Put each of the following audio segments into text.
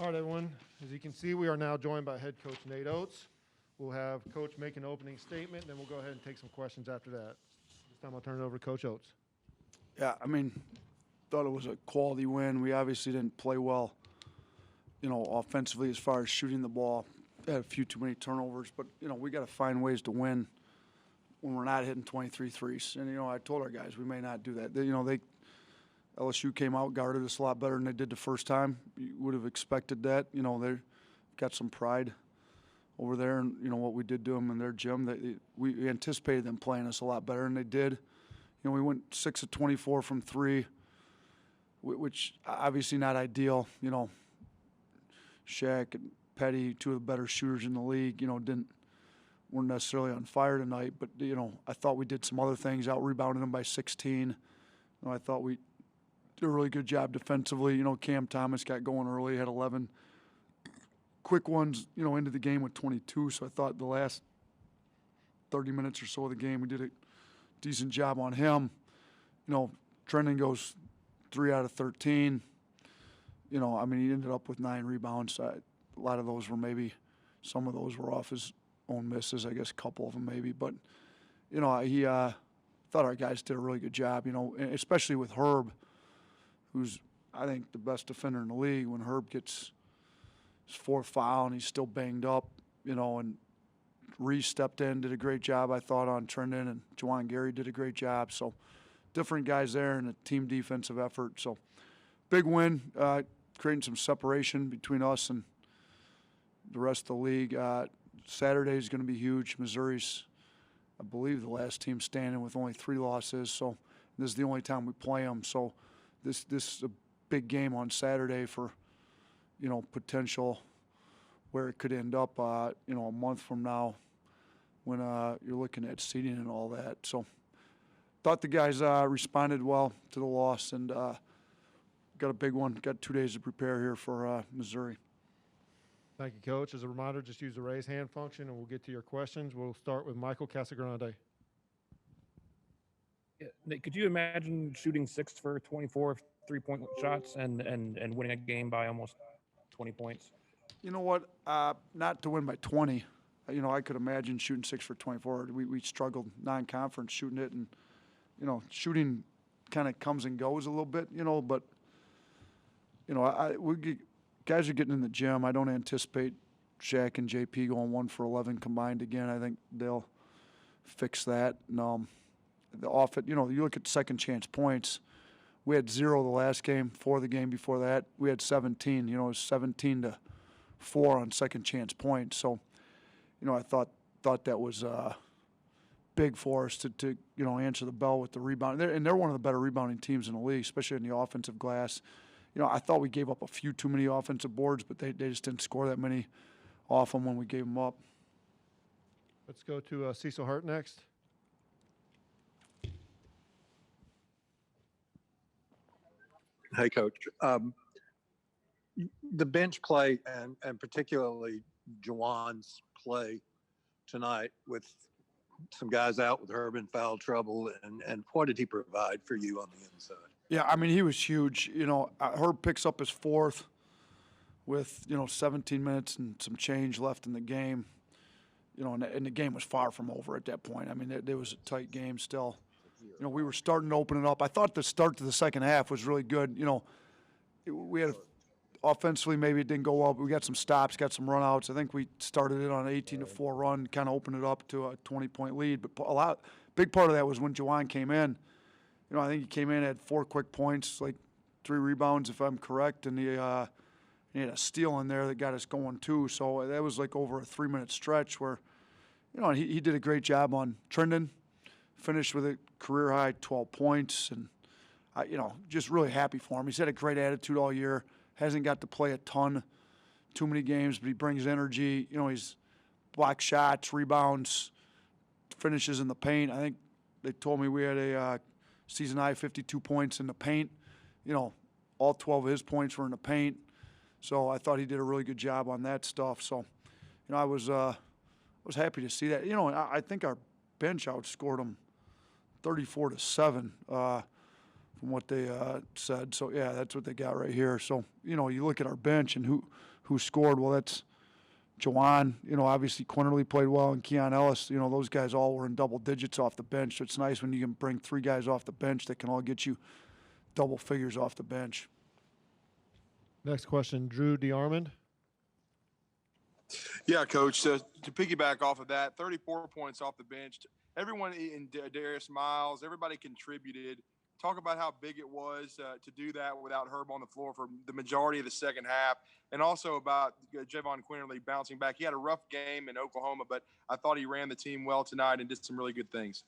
All right, everyone. As you can see, we are now joined by head coach Nate Oats. We'll have Coach make an opening statement, and then we'll go ahead and take some questions after that. This time I'll turn it over to Coach Oats. Yeah, thought it was a quality win. We obviously didn't play well, offensively as far as shooting the ball. Had a few too many turnovers, but, we got to find ways to win when we're not hitting 23 threes. And, I told our guys we may not do that. LSU came out, guarded us a lot better than they did the first time. You would have expected that. They've got some pride over there, and what we did to them in their gym. We anticipated them playing us a lot better, and they did. We went 6 of 24 from three, which obviously not ideal. Shaq and Petty, two of the better shooters in the league, weren't necessarily on fire tonight, but I thought we did some other things, out rebounded them by 16. I thought we did a really good job defensively. Cam Thomas got going early, had 11 quick ones, into the game with 22. So I thought the last 30 minutes or so of the game, we did a decent job on him. Trendon goes 3 out of 13. He ended up with 9 rebounds. A lot of those were some of those were off his own misses, I guess a couple of them maybe. But, he thought our guys did a really good job, especially with Herb, who's, I think, the best defender in the league. When Herb gets his 4th foul and he's still banged up, and Reese stepped in, did a great job, I thought, on Trendon, and Jahvon Quinerly did a great job. So different guys there and a team defensive effort. So big win, creating some separation between us and the rest of the league. Saturday is going to be huge. Missouri's, I believe, the last team standing with only 3 losses. So this is the only time we play them. So this is a big game on Saturday for, potential where it could end up, a month from now when you're looking at seeding and all that. So thought the guys responded well to the loss and got a big one. Got 2 days to prepare here for Missouri. Thank you, Coach. As a reminder, just use the raise hand function, and we'll get to your questions. We'll start with Michael Casagrande. Yeah, Nick, could you imagine shooting 6 for 24 3-point shots and winning a game by almost 20 points? You know what? Not to win by 20. I could imagine shooting 6 for 24. We struggled non-conference shooting it, and shooting kind of comes and goes a little bit. But guys are getting in the gym. I don't anticipate Shaq and JP going 1 for 11 combined again. I think they'll fix that. And, you look at second chance points. We had 0 the last game. 4 the game before that, we had 17. It was 17-4 on second chance points. So, I thought that was big for us to answer the bell with the rebound. They're one of the better rebounding teams in the league, especially in the offensive glass. I thought we gave up a few too many offensive boards, but they just didn't score that many off them when we gave them up. Let's go to Cecil Hurt next. Hey, Coach. The bench play and particularly Jahvon's play tonight with some guys out with Herb in foul trouble, and what did he provide for you on the inside? Yeah, he was huge. Herb picks up his 4th with, 17 minutes and some change left in the game. And the game was far from over at that point. There was a tight game still. We were starting to open it up. I thought the start to the second half was really good. We had offensively, maybe it didn't go well, but we got some stops, got some runouts. I think we started it on an 18-4 run, kind of opened it up to a 20-point lead. But big part of that was when Jahvon came in. I think he came in, had 4 quick points, like 3 rebounds, if I'm correct, and he had a steal in there that got us going too. So that was like over a 3-minute stretch where, he did a great job on Trendon, finished with a career-high 12 points, and, just really happy for him. He's had a great attitude all year, hasn't got to play a ton, too many games, but he brings energy. He's block shots, rebounds, finishes in the paint. I think they told me we had a season high 52 points in the paint. All 12 of his points were in the paint. So I thought he did a really good job on that stuff. So, I was happy to see that. I think our bench outscored them 34-7. from what they said. So, yeah, that's what they got right here. So, you look at our bench and who scored. Well, that's Jahvon. Obviously Quinerly played well, and Keon Ellis. Those guys all were in double digits off the bench. So it's nice when you can bring 3 guys off the bench that can all get you double figures off the bench. Next question, Drew DeArmond. Yeah, Coach. So to piggyback off of that, 34 points off the bench. Everyone in Darius Miles, everybody contributed. Talk about how big it was to do that without Herb on the floor for the majority of the second half, and also about Jahvon Quinerly bouncing back. He had a rough game in Oklahoma, but I thought he ran the team well tonight and did some really good things.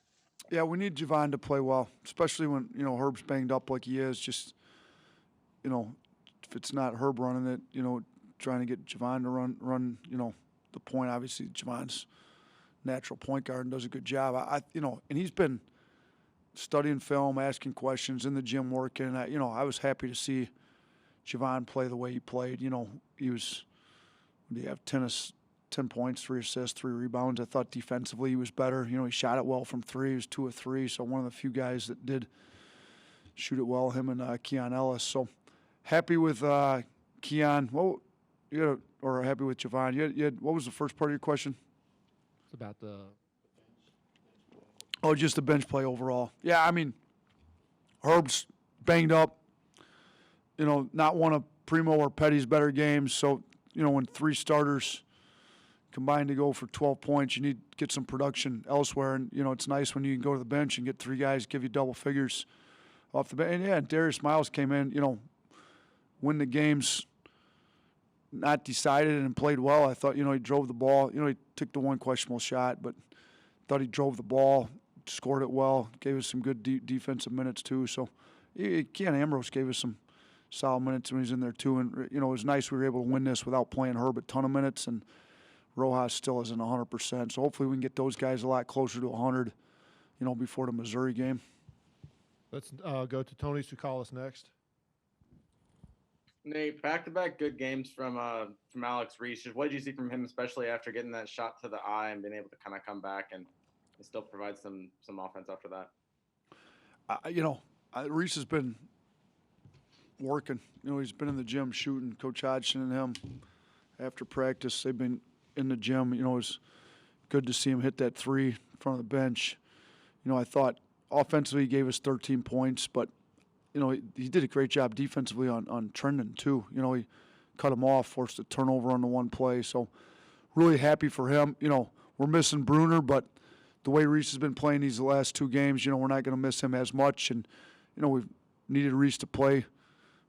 Yeah, we need Jahvon to play well, especially when, Herb's banged up like he is. Just, if it's not Herb running it, trying to get Jahvon to run, the point. Obviously, Javon's natural point guard and does a good job. And he's been studying film, asking questions, in the gym working. I was happy to see Jahvon play the way he played. He was, what do you have, 10 points, 3 assists, 3 rebounds. I thought defensively he was better. He shot it well from 3. He was 2 of 3, so one of the few guys that did shoot it well, him and Keon Ellis. So happy with Keon. Well, or happy with Jahvon. You had, what was the first part of your question? It's about the just the bench play overall. Yeah, Herb's banged up. Not one of Primo or Petty's better games. So, when 3 starters combined to go for 12 points, you need to get some production elsewhere. And, it's nice when you can go to the bench and get 3 guys give you double figures off the bench. And, yeah, Darius Miles came in, win the games not decided and played well. I thought, he drove the ball. He took the one questionable shot, but thought he drove the ball, scored it well, gave us some good defensive minutes too. So Keon Ambrose gave us some solid minutes when he was in there too. And, it was nice we were able to win this without playing Herb a ton of minutes, and Rojas still isn't 100%. So hopefully we can get those guys a lot closer to 100, before the Missouri game. Let's go to Tony Tsoukalas next. Nate, back-to-back good games from Alex Reese. What did you see from him, especially after getting that shot to the eye and being able to kind of come back and still provide some offense after that? Reese has been working. He's been in the gym shooting. Coach Hodgson and him, after practice, they've been in the gym. It was good to see him hit that 3 in front of the bench. I thought offensively he gave us 13 points, but he did a great job defensively on Trendon too. He cut him off, forced a turnover on the one play. So really happy for him. We're missing Bruner, but the way Reese has been playing these last 2 games, we're not going to miss him as much. And, we've needed Reese to play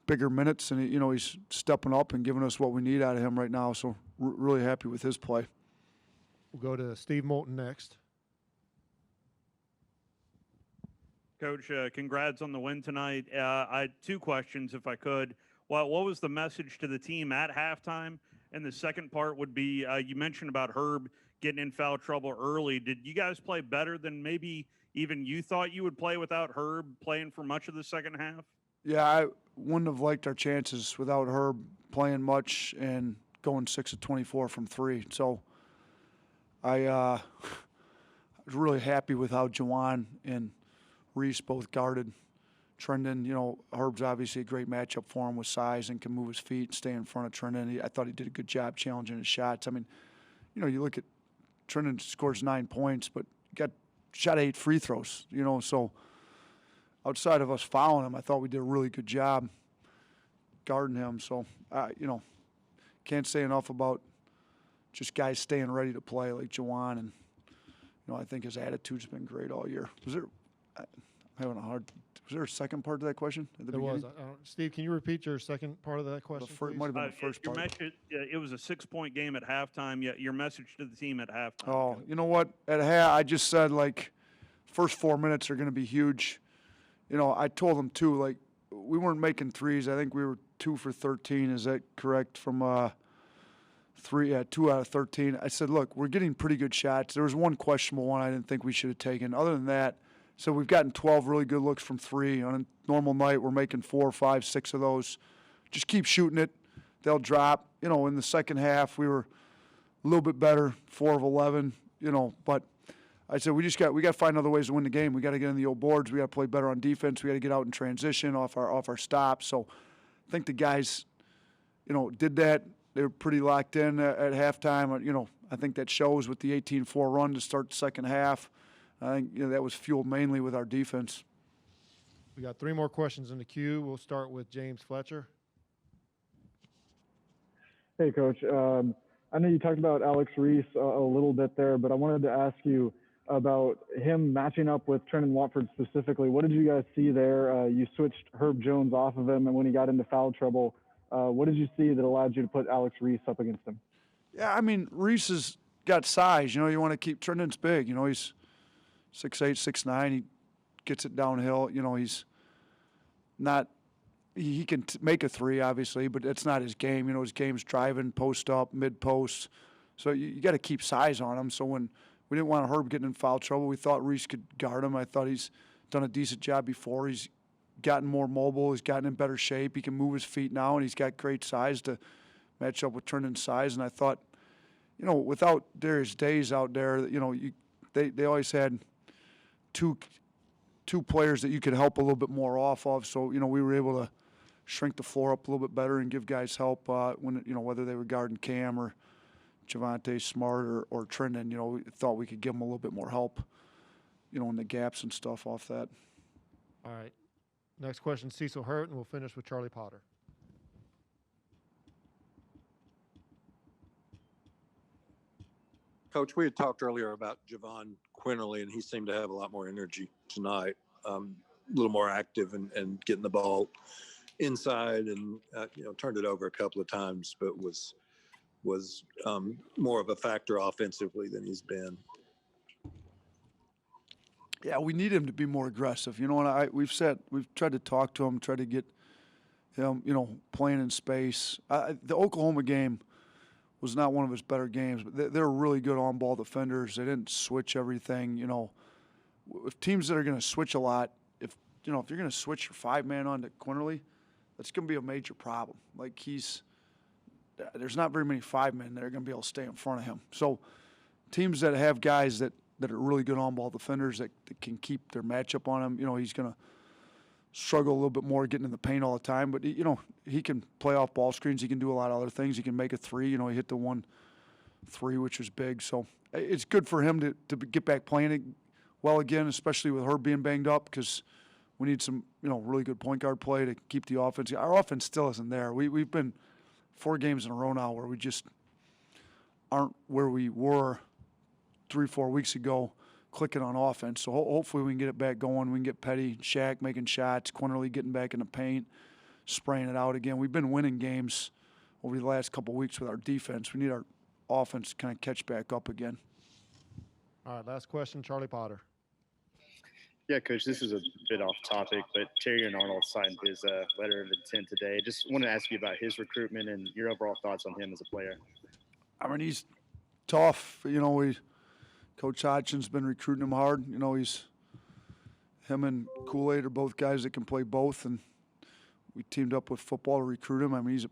bigger minutes, and, he's stepping up and giving us what we need out of him right now. So really happy with his play. We'll go to Steve Moulton next. Coach, congrats on the win tonight. I had 2 questions, if I could. What was the message to the team at halftime? And the second part would be, you mentioned about Herb getting in foul trouble early. Did you guys play better than maybe even you thought you would play without Herb playing for much of the second half? Yeah, I wouldn't have liked our chances without Herb playing much and going 6 of 24 from 3. So I was really happy with how Jahvon and Reese both guarded Trendon. Herb's obviously a great matchup for him with size and can move his feet and stay in front of Trendon. I thought he did a good job challenging his shots. You look at Trendon scores 9 points, but shot 8 free throws, so outside of us fouling him, I thought we did a really good job guarding him. So, can't say enough about just guys staying ready to play like Jahvon. And, I think his attitude's been great all year. I'm having a hard. Was there a second part to that question at the beginning? There was. Steve, can you repeat your second part of that question? It might have been the first part. It was a 6-point game at halftime. Your message to the team at halftime. Oh, you know what? At I just said, first 4 minutes are going to be huge. I told them, too, we weren't making threes. I think we were 2 for 13. Is that correct? From 2 out of 13. I said, look, we're getting pretty good shots. There was one questionable one I didn't think we should have taken. Other than that, so we've gotten 12 really good looks from 3. On a normal night, we're making 4, 5, 6 of those. Just keep shooting it. They'll drop. In the second half, we were a little bit better, 4 of 11, but I said we got to find other ways to win the game. We got to get in the old boards. We got to play better on defense. We got to get out in transition off our stops. So I think the guys, did that. They were pretty locked in at halftime. I think that shows with the 18-4 run to start the second half. I think that was fueled mainly with our defense. We got 3 more questions in the queue. We'll start with James Fletcher. Hey, Coach. I know you talked about Alex Reese a little bit there, but I wanted to ask you about him matching up with Trenton Watford specifically. What did you guys see there? You switched Herb Jones off of him, and when he got into foul trouble, what did you see that allowed you to put Alex Reese up against him? Yeah, I mean, Reese has got size. You want to keep Trenton's big. He's 6'8", 6'9". He gets it downhill. He's not – he can make a three, obviously, but it's not his game. His game's driving, post up, mid-post. So you got to keep size on him. So when we didn't want Herb getting in foul trouble, we thought Reese could guard him. I thought he's done a decent job before. He's gotten more mobile. He's gotten in better shape. He can move his feet now, and he's got great size to match up with Trenton's size. And I thought, without Darius Days out there, they always had two players that you could help a little bit more off of. So, we were able to shrink the floor up a little bit better and give guys help when, whether they were guarding Cam or Javonte Smart or Trenton. We thought we could give them a little bit more help, in the gaps and stuff off that. All right. Next question, Cecil Hurt, and we'll finish with Charlie Potter. Coach, we had talked earlier about Jahvon Quinerly, and he seemed to have a lot more energy tonight, a little more active and getting the ball inside and, turned it over a couple of times, but was more of a factor offensively than he's been. Yeah, we need him to be more aggressive. And we've tried to talk to him, try to get him, playing in space. The Oklahoma game was not one of his better games, but they're really good on-ball defenders. They didn't switch everything. If teams that are going to switch a lot, if you're going to switch your 5-man onto Quinerly, that's going to be a major problem. Like there's not very many 5-men that are going to be able to stay in front of him. So teams that have guys that are really good on-ball defenders that can keep their matchup on him, he's going to struggle a little bit more getting in the paint all the time. But, he can play off ball screens. He can do a lot of other things. He can make a three. He hit the 1-3, which was big. So it's good for him to get back playing it well again, especially with Herb being banged up, because we need some, really good point guard play to keep the offense. Our offense still isn't there. We've been 4 games in a row now where we just aren't where we were 3-4 weeks ago, clicking on offense. So hopefully we can get it back going. We can get Petty, Shaq making shots, Quinerly getting back in the paint, spraying it out again. We've been winning games over the last couple of weeks with our defense. We need our offense to kind of catch back up again. All right, last question, Charlie Potter. Yeah, Coach, this is a bit off topic, but Terry and Arnold signed his letter of intent today. Just wanted to ask you about his recruitment and your overall thoughts on him as a player. I mean, he's tough. Coach Hodgson's been recruiting him hard. Him and Kool-Aid are both guys that can play both, and we teamed up with football to recruit him. I mean, he's a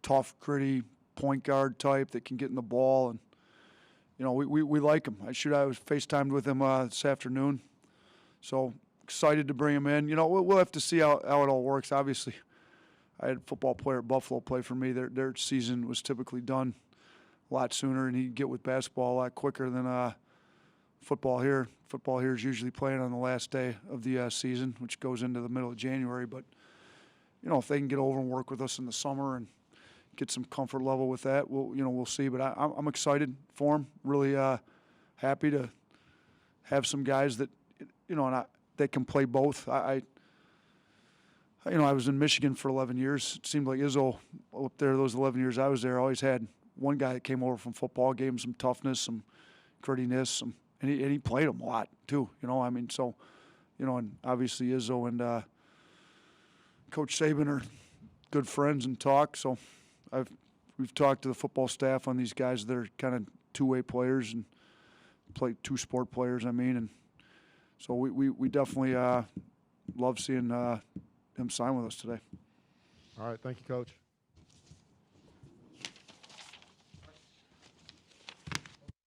tough, gritty point guard type that can get in the ball, and we like him. I was FaceTimed with him this afternoon, so excited to bring him in. We'll have to see how it all works. Obviously, I had a football player at Buffalo play for me. Their season was typically done a lot sooner, and he'd get with basketball a lot quicker than football here. Football here is usually playing on the last day of the season, which goes into the middle of January. But, if they can get over and work with us in the summer and get some comfort level with that, we'll see. But I'm excited for him. Really happy to have some guys that, that can play both. I was in Michigan for 11 years. It seemed like Izzo up there, those 11 years I was there, always had one guy that came over from football, gave him some toughness, some grittiness, and he played them a lot too. And obviously Izzo and Coach Saban are good friends and talk. So we've talked to the football staff on these guys that are kind of two-way players and play two-sport players. And so we definitely love seeing him sign with us today. All right, thank you, Coach.